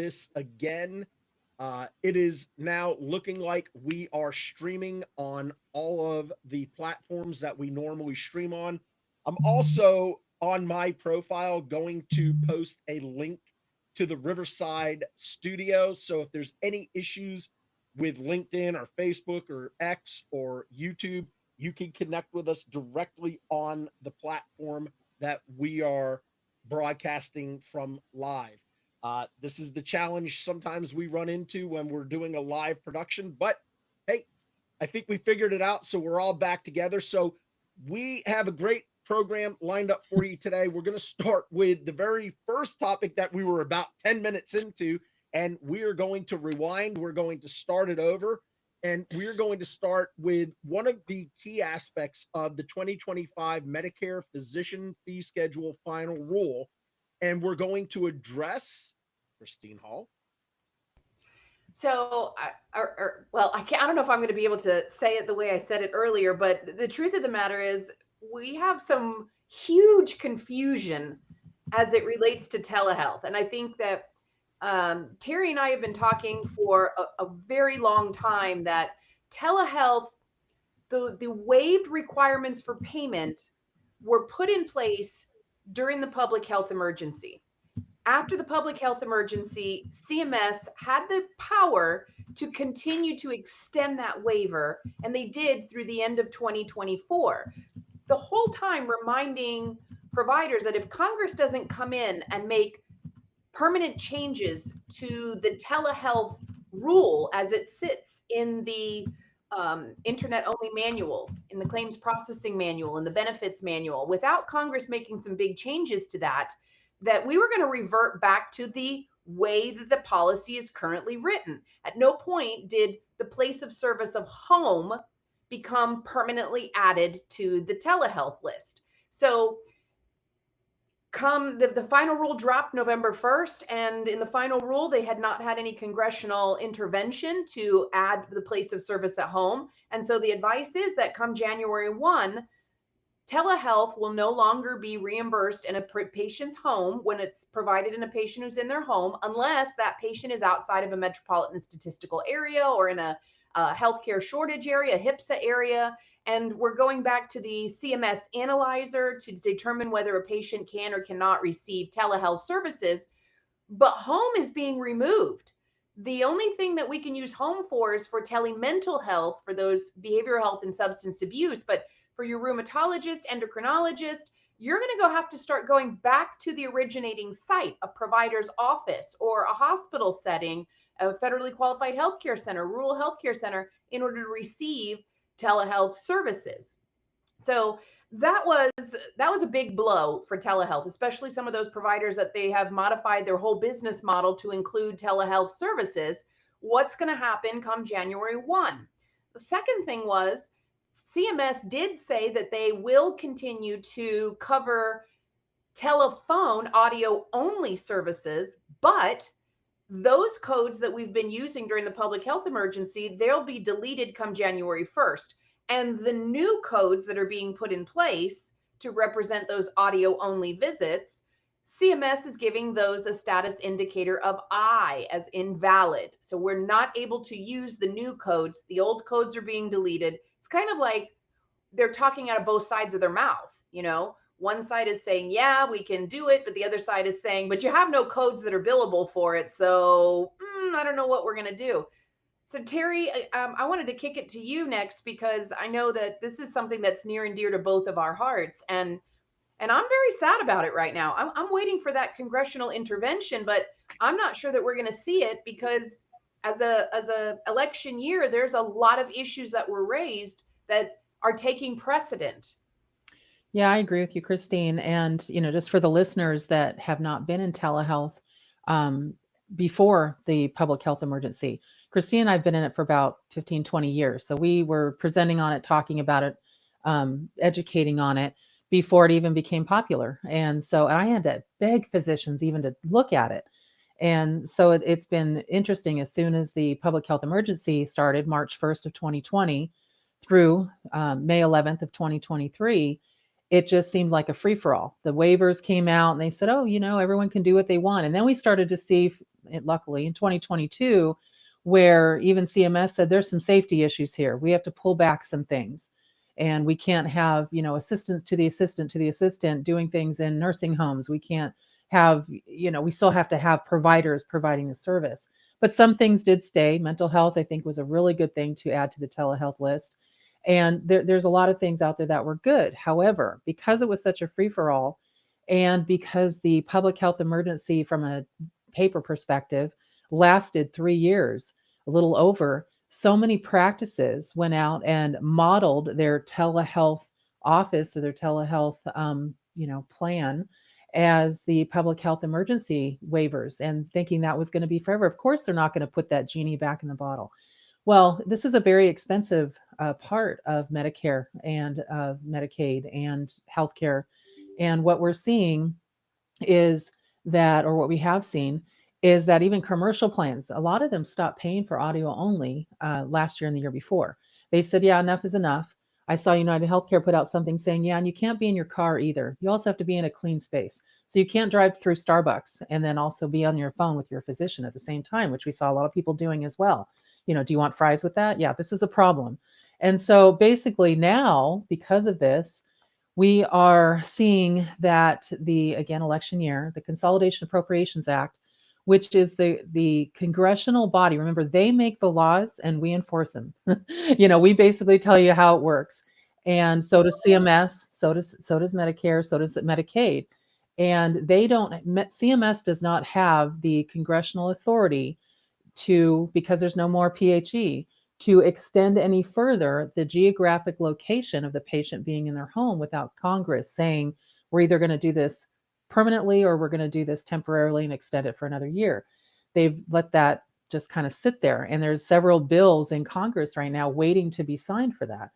this again. It is now looking like we are streaming on all of the platforms that we normally stream on. I'm also on my profile going to post a link to the Riverside studio. So if there's any issues with LinkedIn or Facebook or X or YouTube, you can connect with us directly on the platform that we are broadcasting from live. This is the challenge sometimes we run into when we're doing a live production, but hey, I think we figured it out. So we're all back together. So we have a great program lined up for you today. We're going to start with the very first topic that we were about 10 minutes into, and we are going to rewind. We're going to start it over, and we're going to start with one of the key aspects of the 2025 Medicare Physician Fee Schedule final rule. And we're going to address Christine Hall. So, I don't know if I'm going to be able to say it the way I said it earlier, but the truth of the matter is we have some huge confusion as it relates to telehealth. And I think that Terry and I have been talking for a very long time that telehealth, the waived requirements for payment were put in place during the public health emergency. After the public health emergency, CMS had the power to continue to extend that waiver, and they did through the end of 2024. The whole time reminding providers that if Congress doesn't come in and make permanent changes to the telehealth rule as it sits in the internet only manuals, in the claims processing manual, in the benefits manual, without Congress making some big changes to that, that we were going to revert back to the way that the policy is currently written. At no point did the place of service of home become permanently added to the telehealth list. So come the final rule dropped November 1st, and in the final rule they had not had any congressional intervention to add the place of service at home. And so the advice is that come January 1, telehealth will no longer be reimbursed in a patient's home when it's provided in a patient who's in their home, unless that patient is outside of a metropolitan statistical area or in a healthcare shortage area, HIPSA area. And we're going back to the CMS analyzer to determine whether a patient can or cannot receive telehealth services. But home is being removed. The only thing that we can use home for is for telemental health, for those behavioral health and substance abuse. But for your rheumatologist, endocrinologist, you're going to have to start going back to the originating site, a provider's office or a hospital setting, a federally qualified healthcare center, rural healthcare center, in order to receive telehealth services. So that was a big blow for telehealth, especially some of those providers that they have modified their whole business model to include telehealth services. What's going to happen come January 1? The second thing was CMS did say that they will continue to cover telephone audio only services, but those codes that we've been using during the public health emergency, they'll be deleted come January 1st. And the new codes that are being put in place to represent those audio only visits, CMS is giving those a status indicator of I, as invalid. So we're not able to use the new codes. The old codes are being deleted. It's kind of like they're talking out of both sides of their mouth. One side is saying, yeah, we can do it, but the other side is saying, but you have no codes that are billable for it. So I don't know what we're going to do. So Terry, I wanted to kick it to you next, because I know that this is something that's near and dear to both of our hearts. And I'm very sad about it right now. I'm waiting for that congressional intervention, but I'm not sure that we're going to see it, because as a election year, there's a lot of issues that were raised that are taking precedent. Yeah, I agree with you, Christine. And, just for the listeners that have not been in telehealth before the public health emergency, Christine and I have been in it for about 15, 20 years. So we were presenting on it, talking about it, educating on it before it even became popular. And I had to beg physicians even to look at it. And so it's been interesting. As soon as the public health emergency started, March 1st of 2020 through May 11th of 2023, it just seemed like a free-for-all. The waivers came out and they said, oh, everyone can do what they want. And then we started to see luckily in 2022, where even CMS said there's some safety issues here. We have to pull back some things. And we can't have, assistants to the assistant doing things in nursing homes. We can't have, we still have to have providers providing the service. But some things did stay. Mental health, I think, was a really good thing to add to the telehealth list. And there's a lot of things out there that were good. However, because it was such a free-for-all, and because the public health emergency from a paper perspective lasted 3 years, a little over, so many practices went out and modeled their telehealth office or their telehealth plan as the public health emergency waivers, and thinking that was going to be forever. Of course, they're not going to put that genie back in the bottle. Well, this is a very expensive part of Medicare and Medicaid and healthcare. And what we're seeing is that, or what we have seen, is that even commercial plans, a lot of them stopped paying for audio only last year and the year before. They said, yeah, enough is enough. I saw United Healthcare put out something saying, yeah, and you can't be in your car either. You also have to be in a clean space. So you can't drive through Starbucks and then also be on your phone with your physician at the same time, which we saw a lot of people doing as well. Do you want fries with that? Yeah, this is a problem. And so basically now, because of this, we are seeing that again, election year, the Consolidation Appropriations Act, which is the congressional body. Remember, they make the laws and we enforce them. We basically tell you how it works. And so does CMS, so does Medicare, so does Medicaid. And CMS does not have the congressional authority because there's no more PHE, to extend any further the geographic location of the patient being in their home without Congress saying, we're either going to do this permanently or we're going to do this temporarily and extend it for another year. They've let that just kind of sit there. And there's several bills in Congress right now waiting to be signed for that.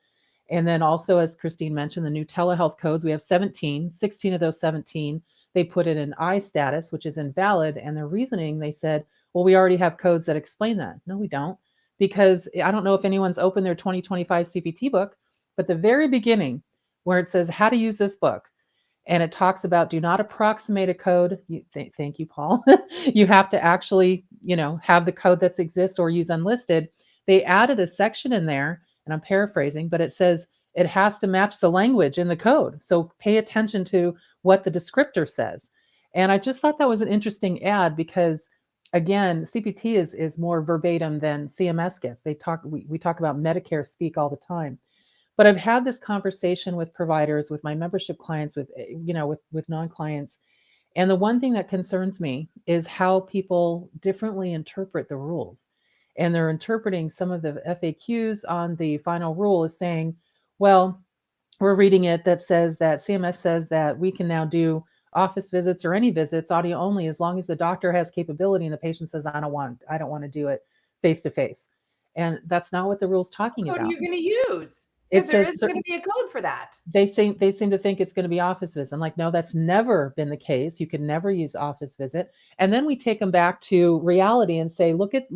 And then also, as Christine mentioned, the new telehealth codes, we have 16 of those 17, they put it in I status, which is invalid. And their reasoning, they said, well, we already have codes that explain that. No, we don't. Because I don't know if anyone's opened their 2025 CPT book, but the very beginning where it says how to use this book, and it talks about do not approximate a code. Thank you, Paul. You have to actually, have the code that exists or use unlisted. They added a section in there, and I'm paraphrasing, but it says it has to match the language in the code. So pay attention to what the descriptor says. And I just thought that was an interesting add because, again, CPT is more verbatim than CMS gets. We talk about Medicare speak all the time. But I've had this conversation with providers, with my membership clients, with non-clients. And the one thing that concerns me is how people differently interpret the rules. And they're interpreting some of the FAQs on the final rule as saying, well, we're reading it that says that CMS says that we can now do office visits or any visits audio only as long as the doctor has capability and the patient says, I don't want to do it face to face. And that's not what the rule's talking about. What are you going to use? It There says is going to be a code for that. They seem to think it's going to be office visit. I'm like, no, that's never been the case. You can never use office visit. And then we take them back to reality and say, look at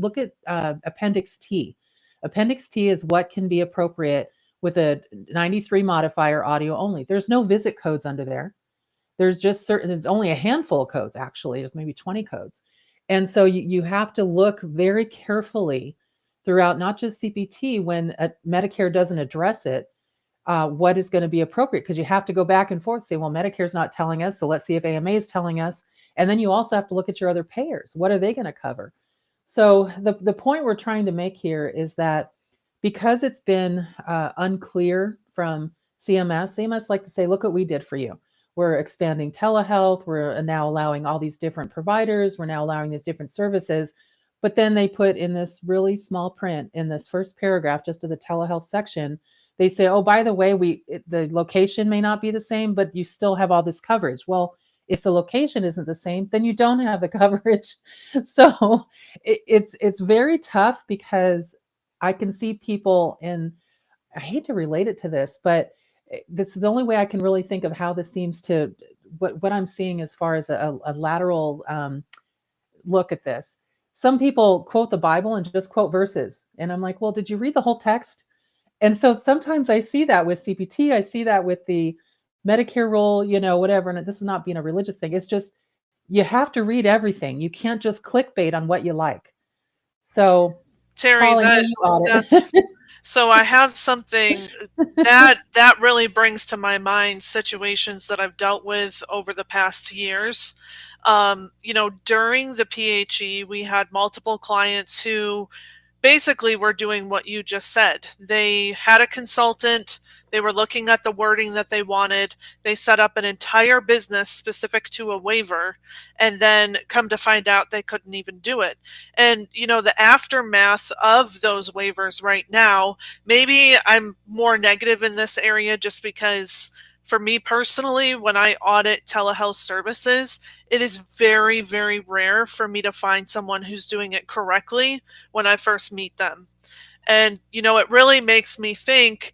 Appendix T. Appendix T is what can be appropriate with a 93 modifier audio only. There's no visit codes under there. There's only a handful of codes, actually. There's maybe 20 codes. And so you have to look very carefully throughout, not just CPT, when Medicare doesn't address it, what is going to be appropriate, because you have to go back and forth, say, well, Medicare's not telling us, so let's see if AMA is telling us. And then you also have to look at your other payers. What are they going to cover? So the point we're trying to make here is that because it's been unclear from CMS like to say, look what we did for you. We're expanding telehealth. We're now allowing all these different providers. We're now allowing these different services. But then they put in this really small print in this first paragraph, just to the telehealth section, they say, oh, by the way, the location may not be the same, but you still have all this coverage. Well, if the location isn't the same, then you don't have the coverage. So it's very tough, because I can see people, and I hate to relate it to this, but this is the only way I can really think of how this seems to, what I'm seeing as far as a lateral look at this. Some people quote the Bible and just quote verses. And I'm like, well, did you read the whole text? And so sometimes I see that with CPT, I see that with the Medicare rule, whatever. And this is not being a religious thing. It's just, you have to read everything. You can't just clickbait on what you like. So, Terry, Paul, I know you that's audit. so I have something that really brings to my mind situations that I've dealt with over the past years. During the PHE, we had multiple clients who basically were doing what you just said. They had a consultant, they were looking at the wording that they wanted, they set up an entire business specific to a waiver, and then come to find out they couldn't even do it. And, the aftermath of those waivers right now, maybe I'm more negative in this area just because for me personally, when I audit telehealth services, it is very, very rare for me to find someone who's doing it correctly when I first meet them. And, it really makes me think,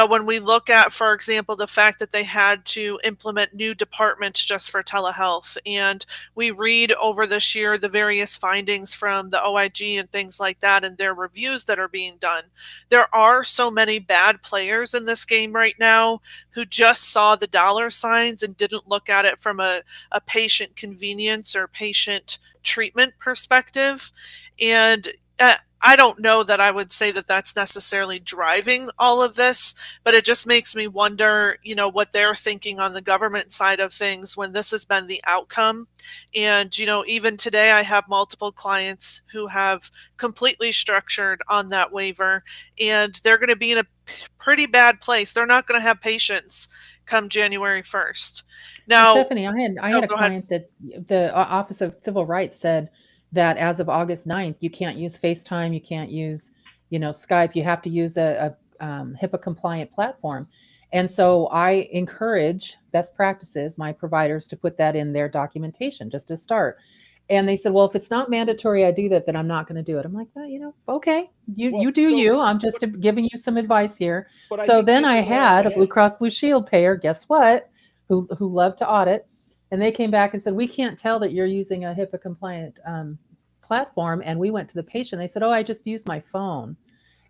when we look at, for example, the fact that they had to implement new departments just for telehealth, and we read over this year the various findings from the OIG and things like that and their reviews that are being done. There are so many bad players in this game right now who just saw the dollar signs and didn't look at it from a patient convenience or patient treatment perspective. And I don't know that I would say that that's necessarily driving all of this, but it just makes me wonder, what they're thinking on the government side of things when this has been the outcome. And, even today I have multiple clients who have completely structured on that waiver, and they're going to be in a pretty bad place. They're not going to have patients come January 1st. Well, Now, Stephanie, I had a go ahead. client that the Office of Civil Rights said that as of August 9th, you can't use FaceTime, you can't use, Skype. You have to use a HIPAA compliant platform. And so I encourage best practices, my providers, to put that in their documentation just to start. And they said, well, if it's not mandatory, I do that, then I'm not going to do it. I'm like, well, okay, you do you. I'm just giving you some advice here. So then I had a Blue Cross Blue Shield payer, guess what, who love to audit. And they came back and said, we can't tell that you're using a HIPAA compliant platform. And we went to the patient. They said, oh, I just used my phone.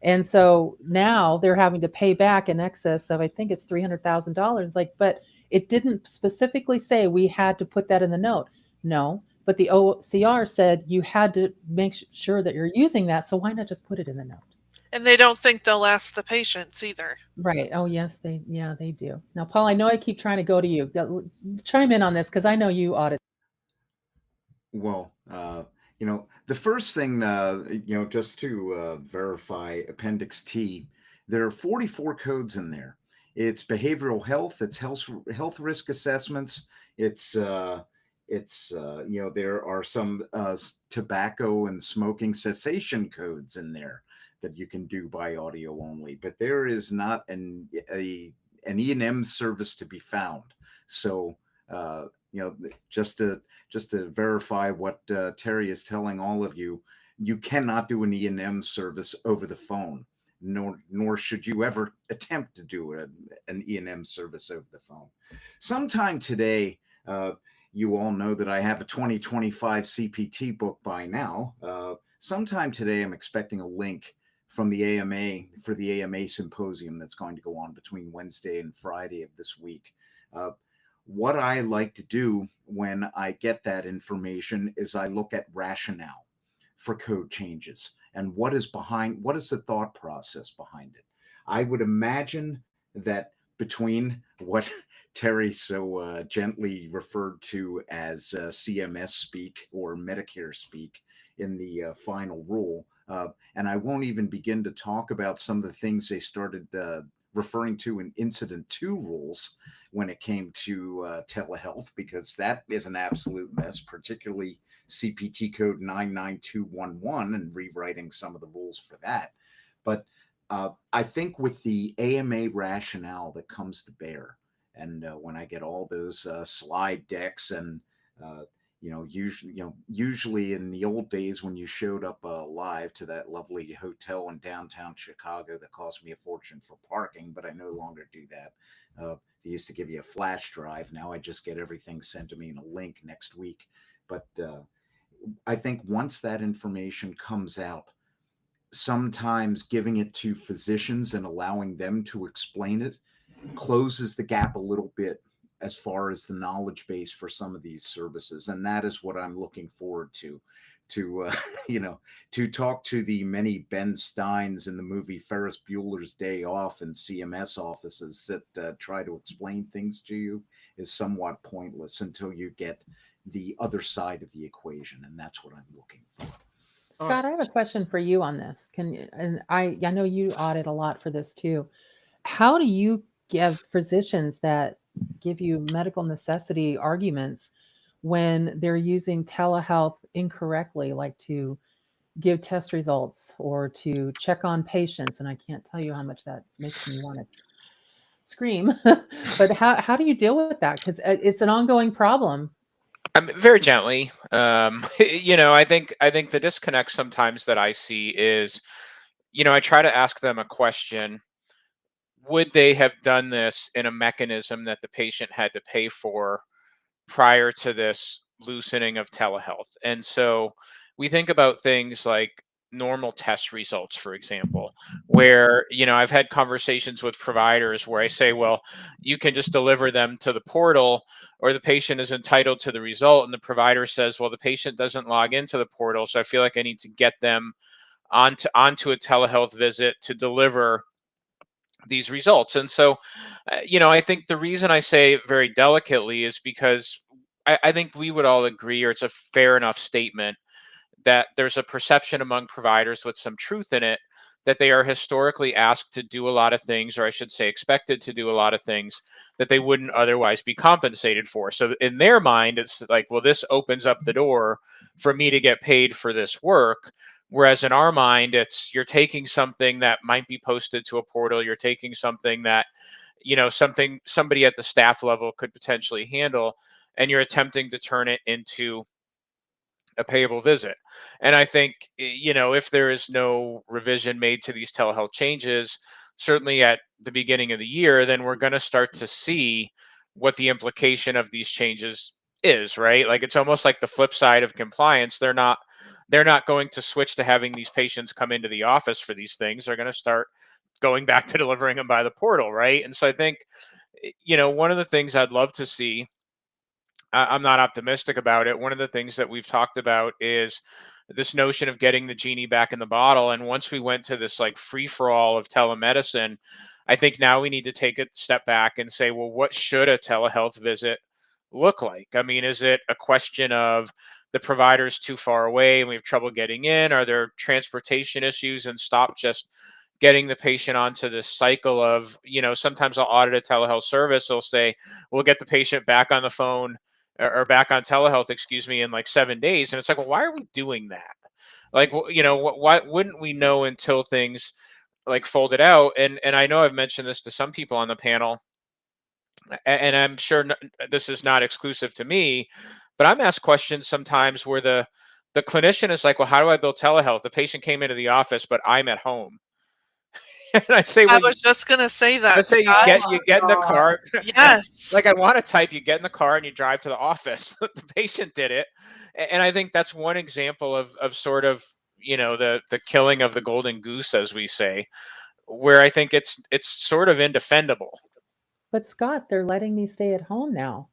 And so now they're having to pay back in excess of, I think it's $300,000. But it didn't specifically say we had to put that in the note. No, but the OCR said you had to make sure that you're using that. So why not just put it in the note? And they don't think they'll ask the patients either. Right. Oh, yes, they do. Now, Paul, I know I keep trying to go to you. Chime in on this because I know you audit. Well, the first thing, just to verify Appendix T, there are 44 codes in there. It's behavioral health, it's health risk assessments, it's there are some tobacco and smoking cessation codes in there that you can do by audio only, but there is not an E&M service to be found. So, just to verify what Terry is telling all of you, you cannot do an E&M service over the phone, nor should you ever attempt to do an E&M service over the phone. Sometime today, you all know that I have a 2025 CPT book by now. Sometime today, I'm expecting a link from the AMA for the AMA symposium that's going to go on between Wednesday and Friday of this week. What I like to do when I get that information is I look at rationale for code changes and what is the thought process behind it. I would imagine that between what Terry so gently referred to as CMS speak or Medicare speak in the final rule, and I won't even begin to talk about some of the things they started referring to in Incident 2 rules when it came to telehealth, because that is an absolute mess, particularly CPT code 99211 and rewriting some of the rules for that. But I think with the AMA rationale that comes to bear, and when I get all those slide decks and usually in the old days when you showed up live to that lovely hotel in downtown Chicago that cost me a fortune for parking, but I no longer do that. They used to give you a flash drive. Now I just get everything sent to me in a link next week. But I think once that information comes out, sometimes giving it to physicians and allowing them to explain it closes the gap a little bit as far as the knowledge base for some of these services, and that is what I'm looking forward to you know, to talk to the many Ben Steins in the movie Ferris Bueller's Day Off and CMS offices that try to explain things to you is somewhat pointless until you get the other side of the equation, and that's what I'm looking for. All Scott, right. I have a question for you on this. Can you, and I know you audit a lot for this too. How do you give physicians that give you medical necessity arguments when they're using telehealth incorrectly, like to give test results or to check on patients? And I can't tell you how much that makes me want to scream. But how do you deal with that? Because it's an ongoing problem. Very gently. I think the disconnect sometimes that I see is, I try to ask them a question. Would they have done this in a mechanism that the patient had to pay for prior to this loosening of telehealth? And so we think about things like normal test results, for example, where, I've had conversations with providers where I say, well, you can just deliver them to the portal, or the patient is entitled to the result. And the provider says, well, the patient doesn't log into the portal, so I feel like I need to get them onto a telehealth visit to deliver these results. And so, I think the reason I say it very delicately is because I think we would all agree, or it's a fair enough statement, that there's a perception among providers with some truth in it that they are historically asked to do a lot of things, or I should say expected to do a lot of things that they wouldn't otherwise be compensated for. So in their mind, it's like, well, this opens up the door for me to get paid for this work. Whereas in our mind, it's you're taking something that might be posted to a portal, you're taking something that, somebody at the staff level could potentially handle, and you're attempting to turn it into a payable visit. And I think, if there is no revision made to these telehealth changes, certainly at the beginning of the year, then we're going to start to see what the implication of these changes is, right? Like, it's almost like the flip side of compliance. They're not going to switch to having these patients come into the office for these things. They're going to start going back to delivering them by the portal, right? And so I think, one of the things I'd love to see, I'm not optimistic about it. One of the things that we've talked about is this notion of getting the genie back in the bottle. And once we went to this like free for all of telemedicine, I think now we need to take a step back and say, well, what should a telehealth visit look like? I mean, is it a question of the provider's too far away and we have trouble getting in? Are there transportation issues, and stop just getting the patient onto this cycle of, sometimes I'll audit a telehealth service. They'll say, we'll get the patient back on the phone or back on telehealth, excuse me, in like 7 days. And it's like, well, why are we doing that? Like, why wouldn't we know until things like folded out? And I know I've mentioned this to some people on the panel, and I'm sure this is not exclusive to me, but I'm asked questions sometimes where the clinician is like, well, how do I bill telehealth? The patient came into the office, but I'm at home. And I say, I well, was just gonna say that, let's say you Scott. get in the car. Yes. Like, I want to type, you get in the car and you drive to the office. The patient did it. And I think that's one example of sort of, the killing of the golden goose, as we say, where I think it's sort of indefendable. But Scott, they're letting me stay at home now.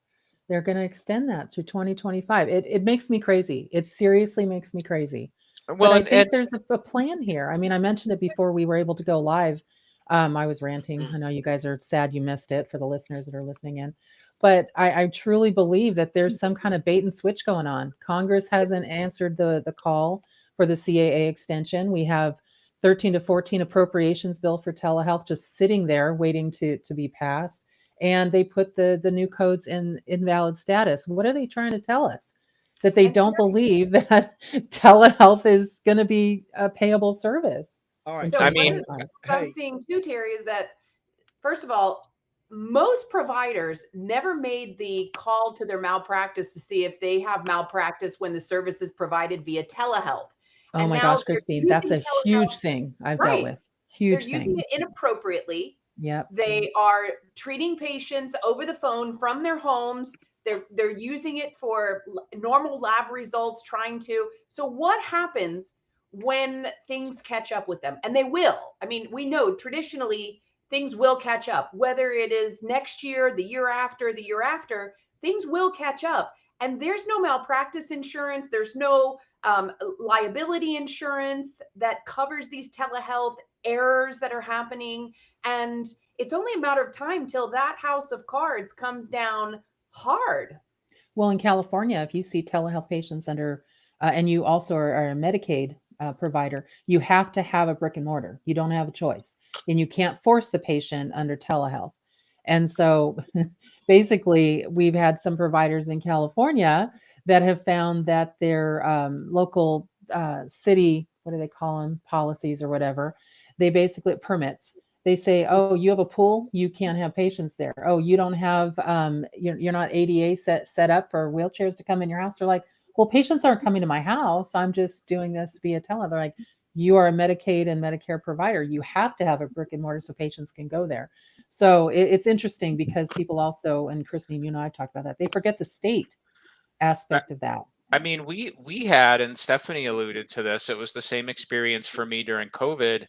They're going to extend that to 2025. It makes me crazy. It seriously makes me crazy. But Well, I and think there's a plan here. I mean, I mentioned it before we were able to go live. I was ranting. I know you guys are sad you missed it, for the listeners that are listening in. But I truly believe that there's some kind of bait and switch going on. Congress hasn't answered the call for the CAA extension. We have 13 to 14 appropriations bill for telehealth just sitting there waiting to be passed. And they put the new codes in invalid status. What are they trying to tell us? That they And don't Terry, believe that telehealth is going to be a payable service All in right. so I one mean, of the 2025. things I'm Hey, seeing too, Terry, is that first of all, most providers never made the call to their malpractice to see if they have malpractice when the service is provided via telehealth. Oh And my now gosh, they're Christine, that's using a huge thing I've dealt right. with. They're Huge using thing. it inappropriately. Yep. They are treating patients over the phone from their homes. They're using it for normal lab results, trying to. So what happens when things catch up with them? And they will. I mean, we know traditionally things will catch up. Whether it is next year, the year after, things will catch up. And there's no malpractice insurance. There's no liability insurance that covers these telehealth errors that are happening. And it's only a matter of time till that house of cards comes down hard. Well, in California, if you see telehealth patients under, and you also are a Medicaid provider, you have to have a brick and mortar. You don't have a choice, and you can't force the patient under telehealth. And so, basically, we've had some providers in California that have found that their local city, what do they call them, policies or whatever, they basically permits. They say, oh, you have a pool, you can't have patients there. Oh, you don't have, you're not ADA set up for wheelchairs to come in your house. They're like, well, patients aren't coming to my house. I'm just doing this via tele. They're like, you are a Medicaid and Medicare provider. You have to have a brick and mortar so patients can go there. So it's interesting because people also, and Christine, you know, I've talked about that. They forget the state aspect of that. I mean, we had, and Stephanie alluded to this, it was the same experience for me during COVID,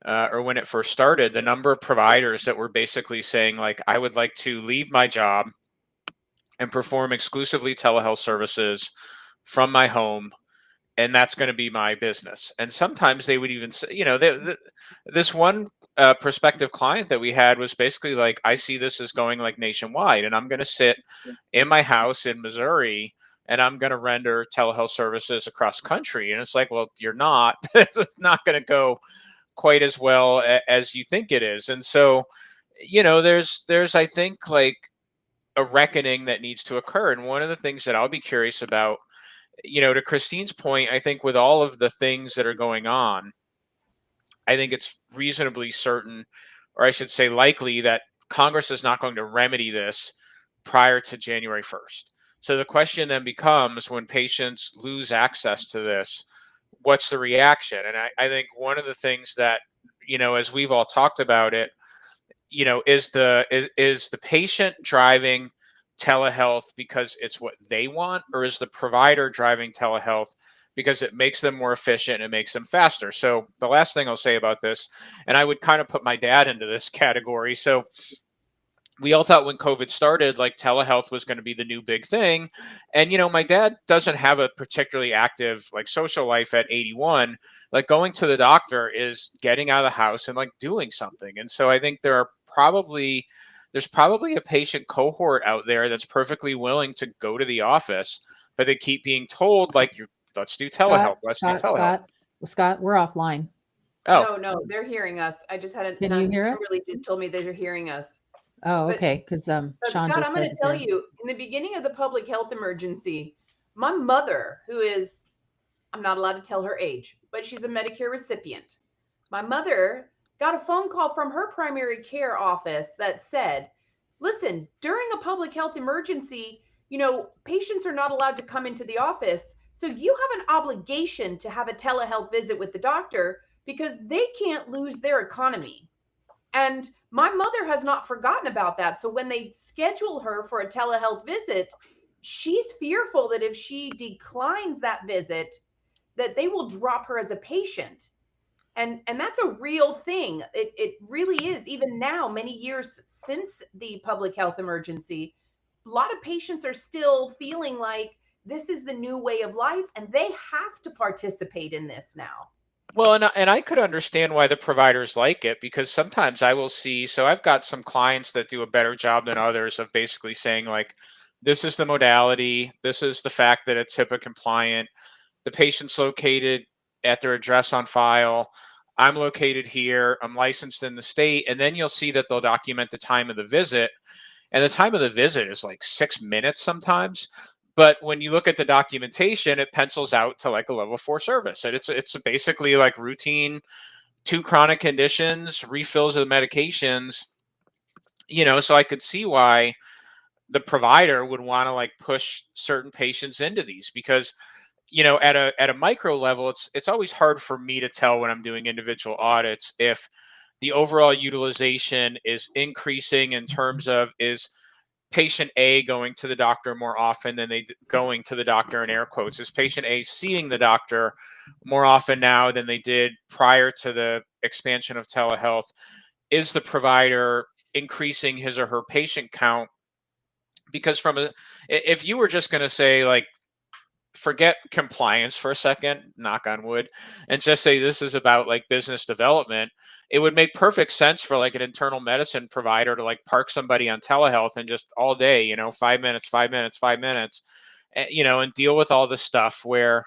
or when it first started. The number of providers that were basically saying, like, I would like to leave my job and perform exclusively telehealth services from my home, and that's going to be my business. And sometimes they would even say, you know, this one prospective client that we had was basically like, I see this as going like nationwide, and I'm going to sit in my house in Missouri and I'm going to render telehealth services across country. And it's like, well, you're not. It's not going to go quite as well as you think it is. And so, you know, there's I think, like, a reckoning that needs to occur. And one of the things that I'll be curious about, you know, to Christine's point, I think with all of the things that are going on, I think it's reasonably certain, or I should say likely, that Congress is not going to remedy this prior to January 1st. So the question then becomes, when patients lose access to this, what's the reaction? And I think one of the things that, you know, as we've all talked about it, you know, is the patient driving telehealth because it's what they want, or is the provider driving telehealth because it makes them more efficient and it makes them faster? So the last thing I'll say about this, and I would kind of put my dad into this category. So we all thought when COVID started, like, telehealth was going to be the new big thing. And, you know, my dad doesn't have a particularly active, like, social life at 81. Like, going to the doctor is getting out of the house and, like, doing something. And so I think there's probably a patient cohort out there that's perfectly willing to go to the office, but they keep being told, like, let's do telehealth. Let's do telehealth. Scott, we're offline. Oh, No, they're hearing us. I just had a, Can you hear us? Kimberly just told me that you're hearing us. Oh, But- okay. Because Sean Scott, just I'm going said to tell that- you, in the beginning of the public health emergency, my mother, who is, I'm not allowed to tell her age, but she's a Medicare recipient. My mother got a phone call from her primary care office that said, listen, during a public health emergency, you know, patients are not allowed to come into the office. So you have an obligation to have a telehealth visit with the doctor because they can't lose their economy. And my mother has not forgotten about that. So when they schedule her for a telehealth visit, she's fearful that if she declines that visit, that they will drop her as a patient. And that's a real thing. It really is. Even now, many years since the public health emergency, a lot of patients are still feeling like this is the new way of life, and they have to participate in this now. well, and I could understand why the providers like it, because sometimes I will see, so I've got some clients that do a better job than others of basically saying, like, this is the modality, this is the fact that it's HIPAA compliant, the patient's located at their address on file, I'm located here, I'm licensed in the state, and then you'll see that they'll document the time of the visit, and the time of the visit is like 6 minutes sometimes. But when you look at the documentation, it pencils out to like a level 4 service. And it's basically like routine, 2 chronic conditions, refills of the medications, you know. So I could see why the provider would want to, like, push certain patients into these, because, you know, at a micro level, it's always hard for me to tell when I'm doing individual audits if the overall utilization is increasing in terms of, is patient A going to the doctor more often than going to the doctor, in air quotes? Is patient A seeing the doctor more often now than they did prior to the expansion of telehealth? is the provider increasing his or her patient count? Because if you were just going to say, like, forget compliance for a second, knock on wood, and just say this is about like business development, it would make perfect sense for like an internal medicine provider to like park somebody on telehealth and just all day, 5 minutes, 5 minutes, 5 minutes, and deal with all the stuff where,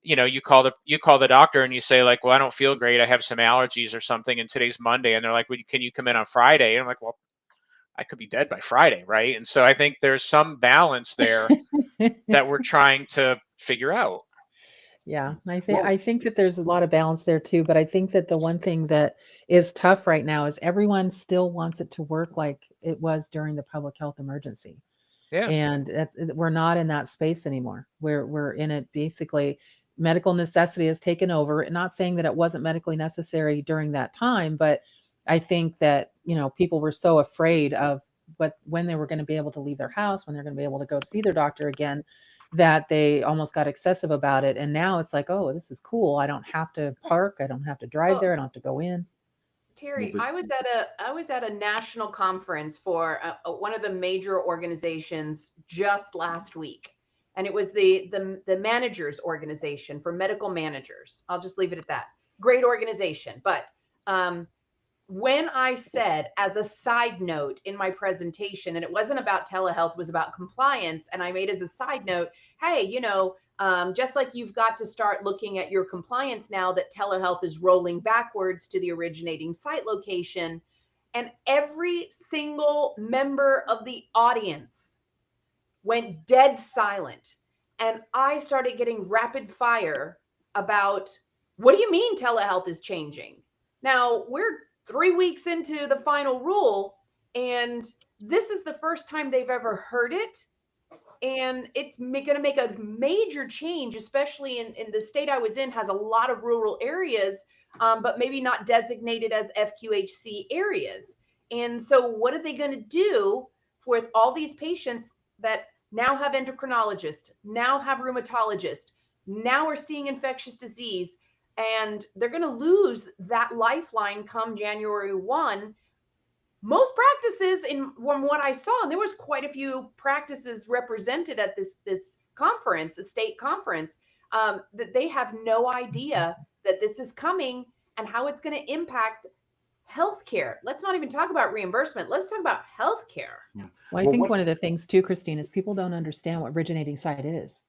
you call the doctor and you say like, well, I don't feel great, I have some allergies or something, and today's Monday, and they're like, well, can you come in on Friday? And I'm like, well, I could be dead by Friday, right? And so I think there's some balance there that we're trying to figure out. Yeah, Well, I think that there's a lot of balance there too, but I think that the one thing that is tough right now is everyone still wants it to work like it was during the public health emergency. Yeah. And we're not in that space anymore. We're in it basically medical necessity has taken over. And not saying that it wasn't medically necessary during that time, but I think that, people were so afraid of when they were going to be able to leave their house, when they're going to be able to go to see their doctor again, that they almost got excessive about it. And now it's like, oh, this is cool. I don't have to park. I don't have to drive Well, there. I don't have to go in. Terry, but I was at a national conference for one of the major organizations just last week, and it was the managers organization for medical managers. I'll just leave it at that. Great organization, but when I said, as a side note in my presentation, and it wasn't about telehealth, it was about compliance, and I made as a side note, hey, just like you've got to start looking at your compliance now that telehealth is rolling backwards to the originating site location. And every single member of the audience went dead silent. And I started getting rapid fire about, what do you mean telehealth is changing? Now, we're 3 weeks into the final rule, and this is the first time they've ever heard it. And it's going to make a major change, especially in the state I was in, has a lot of rural areas, but maybe not designated as FQHC areas. And so what are they going to do with all these patients that now have endocrinologists, now have rheumatologists, now are seeing infectious disease, and they're going to lose that lifeline come January 1. Most practices, from what I saw, and there was quite a few practices represented at this conference, a state conference, that they have no idea that this is coming and how it's going to impact healthcare. Let's not even talk about reimbursement. Let's talk about healthcare. yeah. Well, I Well, think what one of the things too, Christine, is people don't understand what originating site is.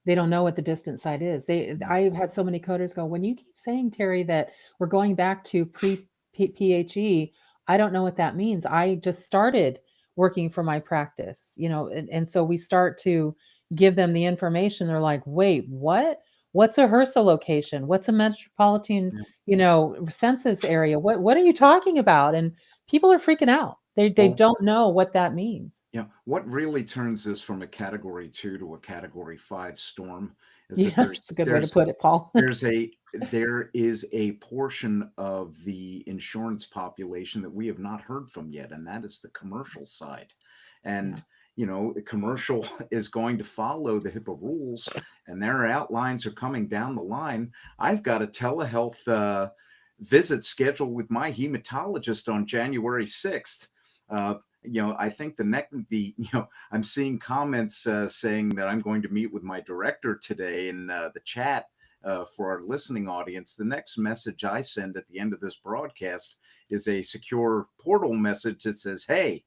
They don't know what the distant site is. I've had so many coders go, when you keep saying, Terry, that we're going back to pre-PHE, I don't know what that means. I just started working for my practice, and so we start to give them the information. They're like, wait, what? What's a HRSA location? What's a metropolitan, census area? What are you talking about? And people are freaking out. They well, don't know what that means. yeah, what really turns this from a Category 2 to a Category 5 storm is that Yeah, it's a good way to there's put it, Paul. there is a portion of the insurance population that we have not heard from yet, and that is the commercial side. And the commercial is going to follow the HIPAA rules, and their outlines are coming down the line. I've got a telehealth visit scheduled with my hematologist on January 6th. I think I'm seeing comments saying that I'm going to meet with my director today in the chat for our listening audience. The next message I send at the end of this broadcast is a secure portal message that says, hey,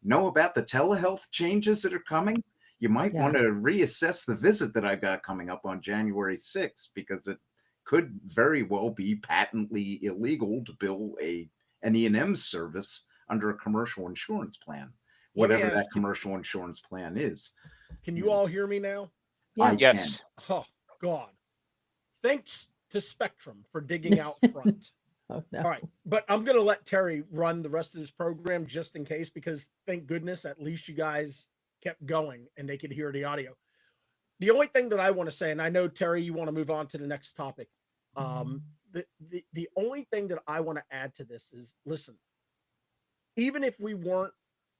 know about the telehealth changes that are coming? You might want to reassess the visit that I've got coming up on January 6th, because it could very well be patently illegal to bill an E&M service under a commercial insurance plan, whatever that commercial insurance plan is. Can you all hear me now? Yeah. Yes. Oh, God. Thanks to Spectrum for digging out front. Oh, no. All right. But I'm going to let Terry run the rest of this program just in case, because thank goodness at least you guys kept going and they could hear the audio. The only thing that I want to say, and I know, Terry, you want to move on to the next topic. The only thing that I want to add to this is, listen, even if we weren't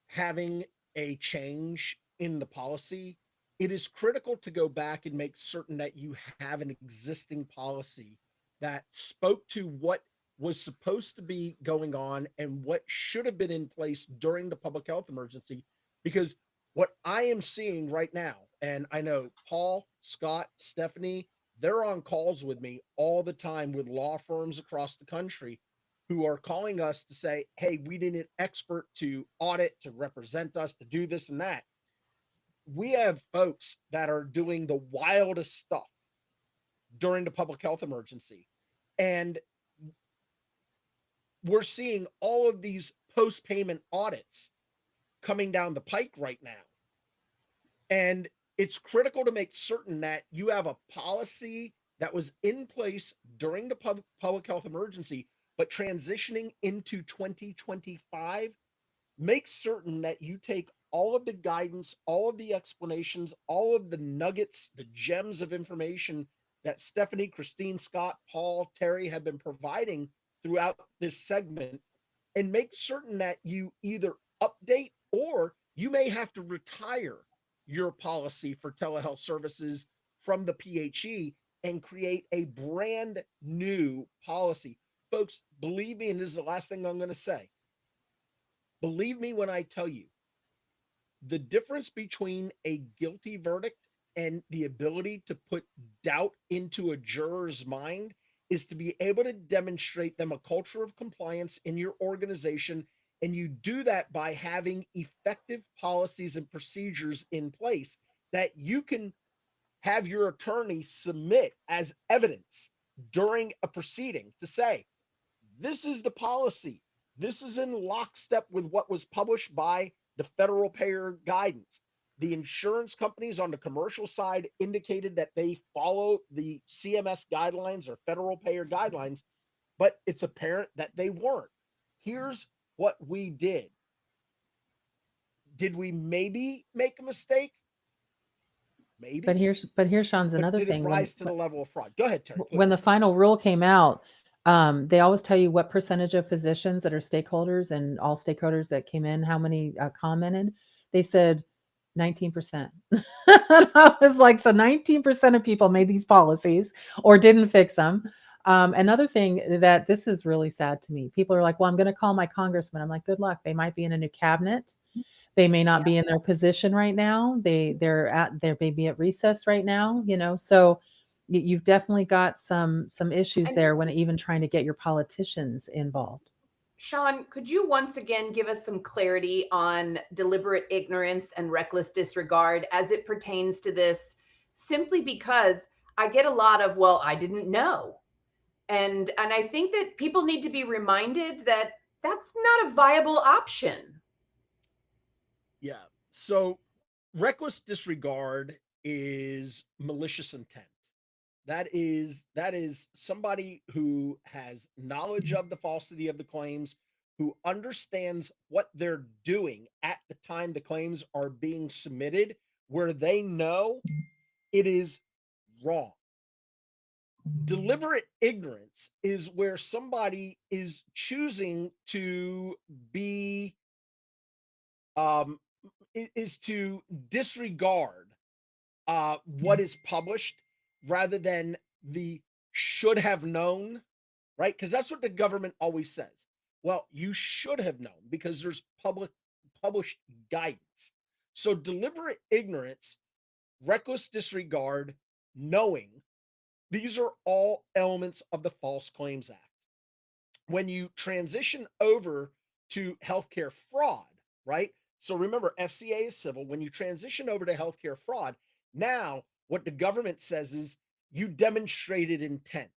having a change in the policy, it is critical to go back and make certain that you have an existing policy that spoke to what was supposed to be going on and what should have been in place during the public health emergency. Because what I am seeing right now, and I know Paul, Scott, Stephanie, they're on calls with me all the time with law firms across the country who are calling us to say, hey, we need an expert to audit, to represent us, to do this and that. We have folks that are doing the wildest stuff during the public health emergency. And we're seeing all of these post-payment audits coming down the pike right now. And it's critical to make certain that you have a policy that was in place during the public health emergency, but transitioning into 2025, make certain that you take all of the guidance, all of the explanations, all of the nuggets, the gems of information that Stephanie, Christine, Scott, Paul, Terry have been providing throughout this segment, and make certain that you either update or you may have to retire your policy for telehealth services from the PHE and create a brand new policy. Folks, believe me, and this is the last thing I'm going to say. Believe me when I tell you, the difference between a guilty verdict and the ability to put doubt into a juror's mind is to be able to demonstrate them a culture of compliance in your organization. And you do that by having effective policies and procedures in place that you can have your attorney submit as evidence during a proceeding to say, this is the policy. This is in lockstep with what was published by the federal payer guidance. The insurance companies on the commercial side indicated that they follow the CMS guidelines or federal payer guidelines, but it's apparent that they weren't. Here's what we did. Did we maybe make a mistake? Maybe. But here's Sean's But another did it thing. rise to the level of fraud? Go ahead, Terry. When the please. final rule came out, they always tell you what percentage of physicians that are stakeholders and all stakeholders that came in, how many commented. They said 19%. I was like, so 19% of people made these policies or didn't fix them. Another thing that this is really sad to me. People are like, well, I'm going to call my congressman. I'm like, good luck. They might be in a new cabinet. They may not be in their position right now. They may be at recess right now, so you've definitely got some issues And- there when even trying to get your politicians involved. Sean, could you once again give us some clarity on deliberate ignorance and reckless disregard as it pertains to this? Simply because I get a lot of, well, I didn't know. And I think that people need to be reminded that that's not a viable option. Yeah. So reckless disregard is malicious intent. That is somebody who has knowledge of the falsity of the claims, who understands what they're doing at the time the claims are being submitted, where they know it is wrong. Deliberate ignorance is where somebody is choosing to be is to disregard what is published rather than the should have known, right? Because that's what the government always says. Well, you should have known because there's published guidance. So deliberate ignorance, reckless disregard, knowing, these are all elements of the False Claims Act. When you transition over to healthcare fraud, right? So remember, FCA is civil. When you transition over to healthcare fraud, now what the government says is you demonstrated intent.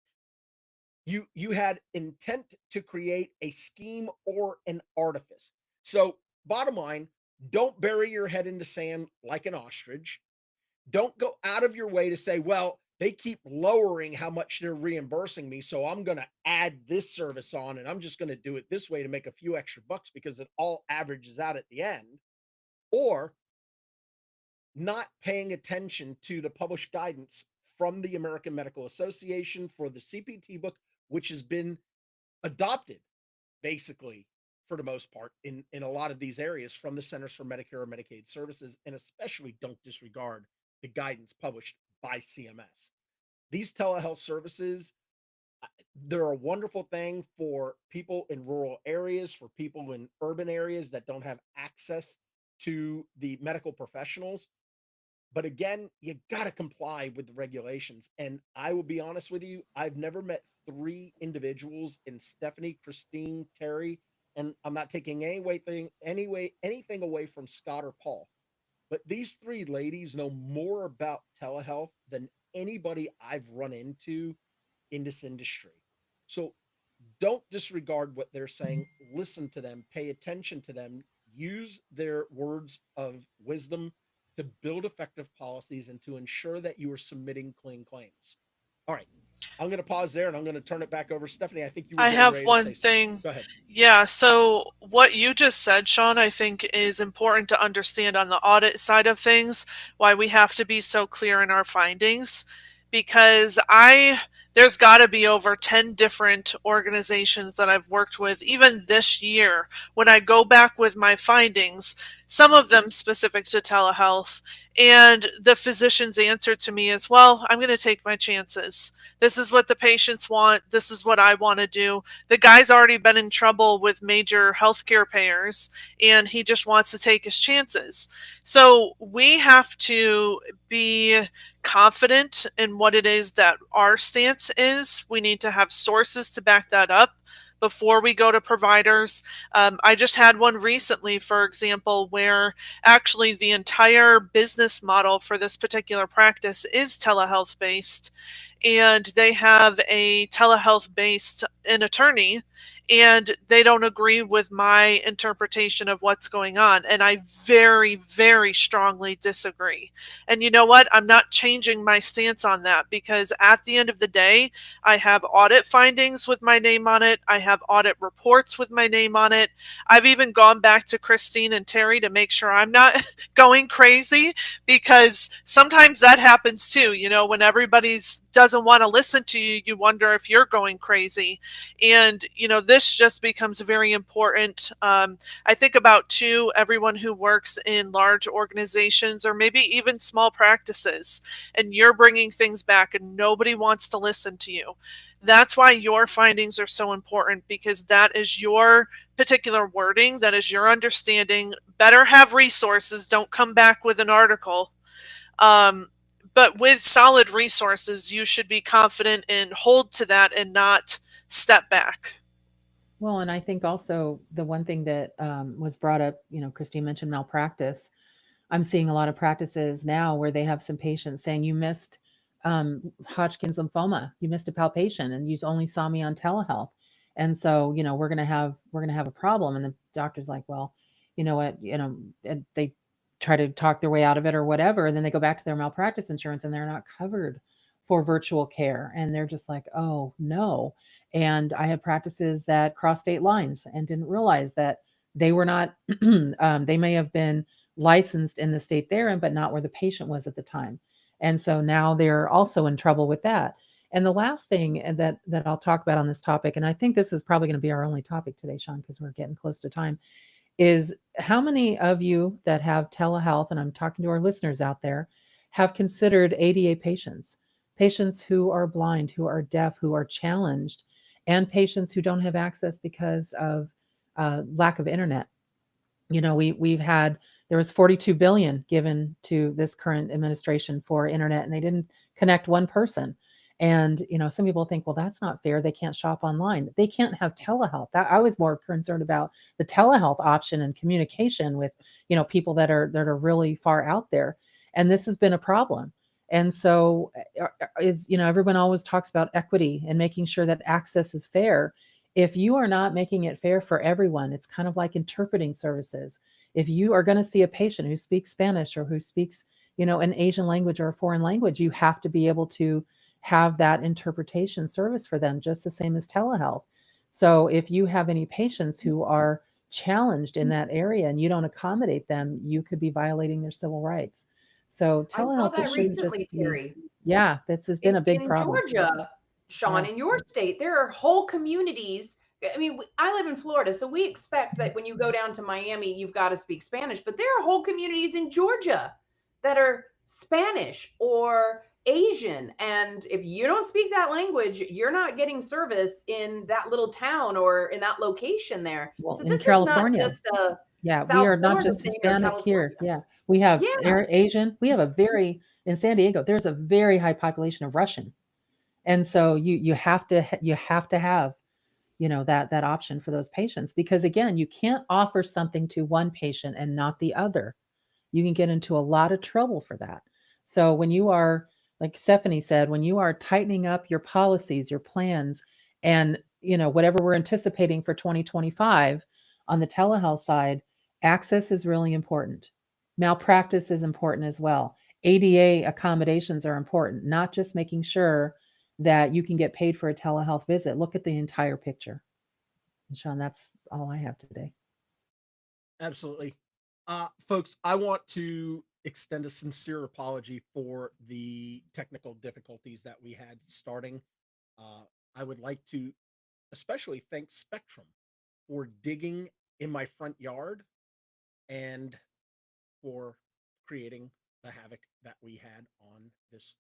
You had intent to create a scheme or an artifice. So bottom line, don't bury your head in the sand like an ostrich. Don't go out of your way to say, well, they keep lowering how much they're reimbursing me, so I'm going to add this service on and I'm just going to do it this way to make a few extra bucks because it all averages out at the end. Or not paying attention to the published guidance from the American Medical Association for the CPT book, which has been adopted basically for the most part in a lot of these areas from the Centers for Medicare and Medicaid Services, and especially don't disregard the guidance published by CMS. These telehealth services, they're a wonderful thing for people in rural areas, for people in urban areas that don't have access to the medical professionals. But again, you got to comply with the regulations. And I will be honest with you, I've never met three individuals in Stephanie, Christine, Terry, and I'm not taking anything away from Scott or Paul. But these three ladies know more about telehealth than anybody I've run into in this industry. So don't disregard what they're saying. Listen to them, pay attention to them, use their words of wisdom to build effective policies and to ensure that you are submitting clean claims. All right. I'm going to pause there and I'm going to turn it back over. Stephanie, I think you were I getting have ready to one say something. thing. Go ahead. Yeah, so what you just said, Sean, I think is important to understand on the audit side of things, why we have to be so clear in our findings, because there's got to be over 10 different organizations that I've worked with, even this year, when I go back with my findings, some of them specific to telehealth, and the physician's answer to me is, well, I'm going to take my chances. This is what the patients want. This is what I want to do. The guy's already been in trouble with major healthcare payers and he just wants to take his chances. So we have to be confident in what it is that our stance is. We need to have sources to back that up before we go to providers. I just had one recently, for example, where actually the entire business model for this particular practice is telehealth based, and they have a telehealth based an attorney, and they don't agree with my interpretation of what's going on, and I very, very strongly disagree. And you know what, I'm not changing my stance on that, because at the end of the day, I have audit findings with my name on it, I have audit reports with my name on it. I've even gone back to Christine and Terry to make sure I'm not going crazy, because sometimes that happens too. When everybody's doesn't want to listen to you, you wonder if you're going crazy. And this just becomes very important. I think about too, everyone who works in large organizations or maybe even small practices, and you're bringing things back and nobody wants to listen to you. That's why your findings are so important, because that is your particular wording, that is your understanding. Better have resources. Don't come back with an article. But with solid resources, you should be confident and hold to that and not step back. Well, and I think also the one thing that was brought up, Christine mentioned malpractice. I'm seeing a lot of practices now where they have some patients saying, you missed Hodgkin's lymphoma, you missed a palpation, and you only saw me on telehealth, and so we're gonna have a problem. And the doctor's like, well, you know what, and they try to talk their way out of it or whatever, and then they go back to their malpractice insurance and they're not covered for virtual care, and they're just like, oh no. And I have practices that cross state lines and didn't realize that they were not they may have been licensed in the state they're in, but not where the patient was at the time. And so now they're also in trouble with that. And the last thing that I'll talk about on this topic, and I think this is probably going to be our only topic today, Sean, because we're getting close to time, is how many of you that have telehealth, and I'm talking to our listeners out there, have considered ADA patients, patients who are blind, who are deaf, who are challenged, and patients who don't have access because of lack of internet. We've had, there was 42 billion given to this current administration for internet, and they didn't connect one person. And some people think, well, that's not fair, they can't shop online, they can't have telehealth. I was more concerned about the telehealth option and communication with people that are really far out there. And this has been a problem. And so everyone always talks about equity and making sure that access is fair. If you are not making it fair for everyone, it's kind of like interpreting services. If you are going to see a patient who speaks Spanish or who speaks, an Asian language or a foreign language, you have to be able to have that interpretation service for them, just the same as telehealth. So if you have any patients who are challenged in that area and you don't accommodate them, you could be violating their civil rights. So I saw telehealth, it that shouldn't just recently, be, Terry. yeah, this has been a big In problem. Georgia, Sean, Yeah. in your state, there are whole communities. I mean, I live in Florida, so we expect that when you go down to Miami, you've got to speak Spanish. But there are whole communities in Georgia that are Spanish or Asian. And if you don't speak that language, you're not getting service in that little town or in that location there. Well, So in this is not California, just a yeah, we South are not Florida just thing or Hispanic California. here. Yeah, we have Yeah. Asian. We have a very in San Diego. There's a very high population of Russian, and so you have to have that option for those patients, because again, you can't offer something to one patient and not the other. You can get into a lot of trouble for that. So when you are, like Stephanie said, when you are tightening up your policies, your plans, and whatever we're anticipating for 2025 on the telehealth side, access is really important. Malpractice is important as well. ADA accommodations are important, not just making sure that you can get paid for a telehealth visit. Look at the entire picture. And Sean, that's all I have today. Absolutely. Folks, I want to extend a sincere apology for the technical difficulties that we had starting. I would like to especially thank Spectrum for digging in my front yard and for creating the havoc that we had on this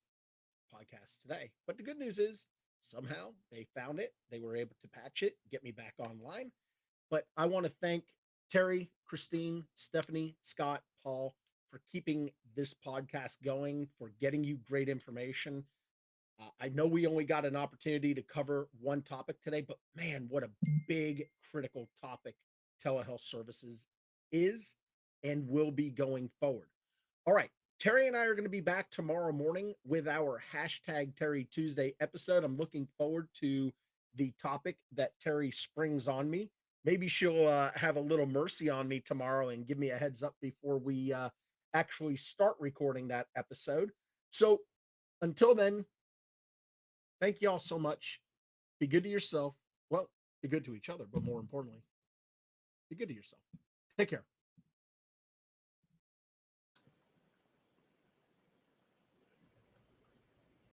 podcast today. But the good news is somehow they found it. They were able to patch it, get me back online. But I want to thank Terry, Christine, Stephanie, Scott, Paul for keeping this podcast going, for getting you great information. I know we only got an opportunity to cover one topic today, but man, what a big critical topic telehealth services is and will be going forward. All right. Terry and I are going to be back tomorrow morning with our hashtag Terry Tuesday episode. I'm looking forward to the topic that Terry springs on me. Maybe she'll have a little mercy on me tomorrow and give me a heads up before we actually start recording that episode. So until then, thank you all so much. Be good to yourself. Well, be good to each other, but more importantly, be good to yourself. Take care.